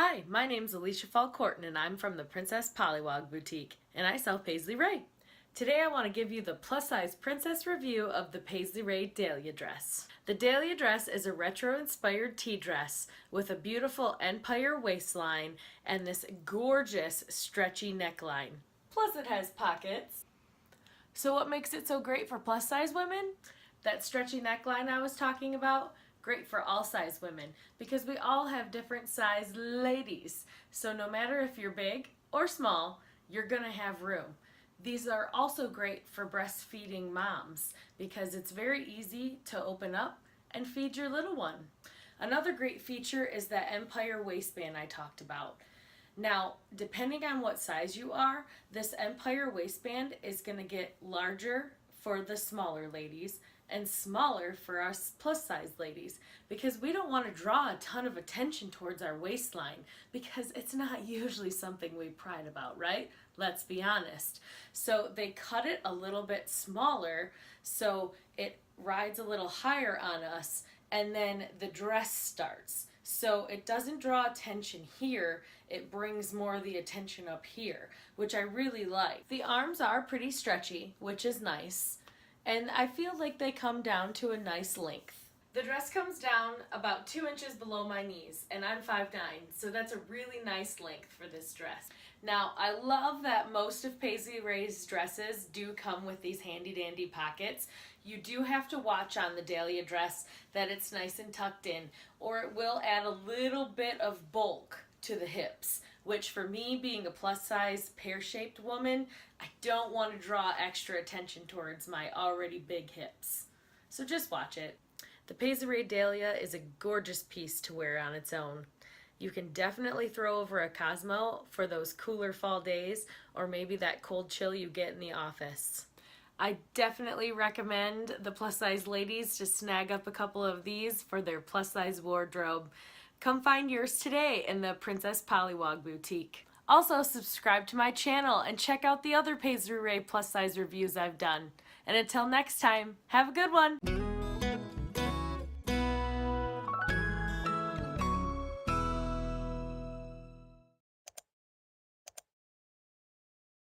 Hi, my name's Alicia Falcourton and I'm from the Princess Pollywog Boutique and I sell Paisley Raye. Today I want to give you the plus size princess review of the Paisley Raye Dahlia dress. The Dahlia dress is a retro inspired tea dress with a beautiful empire waistline and this gorgeous stretchy neckline. Plus it has pockets. So what makes it so great for plus size women? That stretchy neckline I was talking about, great for all size women because we all have different size ladies. So no matter if you're big or small, you're gonna have room. These are also great for breastfeeding moms because it's very easy to open up and feed your little one. Another great feature is that empire waistband I talked about. Now, depending on what size you are, this empire waistband is going to get larger for the smaller ladies and smaller for us plus size ladies because we don't want to draw a ton of attention towards our waistline because it's not usually something we pride about, right? Let's be honest. So they cut it a little bit smaller so it rides a little higher on us and then the dress starts. So it doesn't draw attention here, it brings more of the attention up here, which I really like. The arms are pretty stretchy, which is nice, and I feel like they come down to a nice length. The dress comes down about 2 inches below my knees, and I'm 5'9", so that's a really nice length for this dress. Now, I love that most of Paisley Raye's dresses do come with these handy dandy pockets. You do have to watch on the Dahlia dress that it's nice and tucked in, or it will add a little bit of bulk to the hips, which for me, being a plus size pear-shaped woman, I don't want to draw extra attention towards my already big hips. So just watch it. The Paisley Raye Dahlia is a gorgeous piece to wear on its own. You can definitely throw over a Cosmo for those cooler fall days or maybe that cold chill you get in the office. I definitely recommend the plus size ladies to snag up a couple of these for their plus size wardrobe. Come find yours today in the Princess Pollywog Boutique. Also subscribe to my channel and check out the other Paisley Raye plus size reviews I've done. And until next time, have a good one!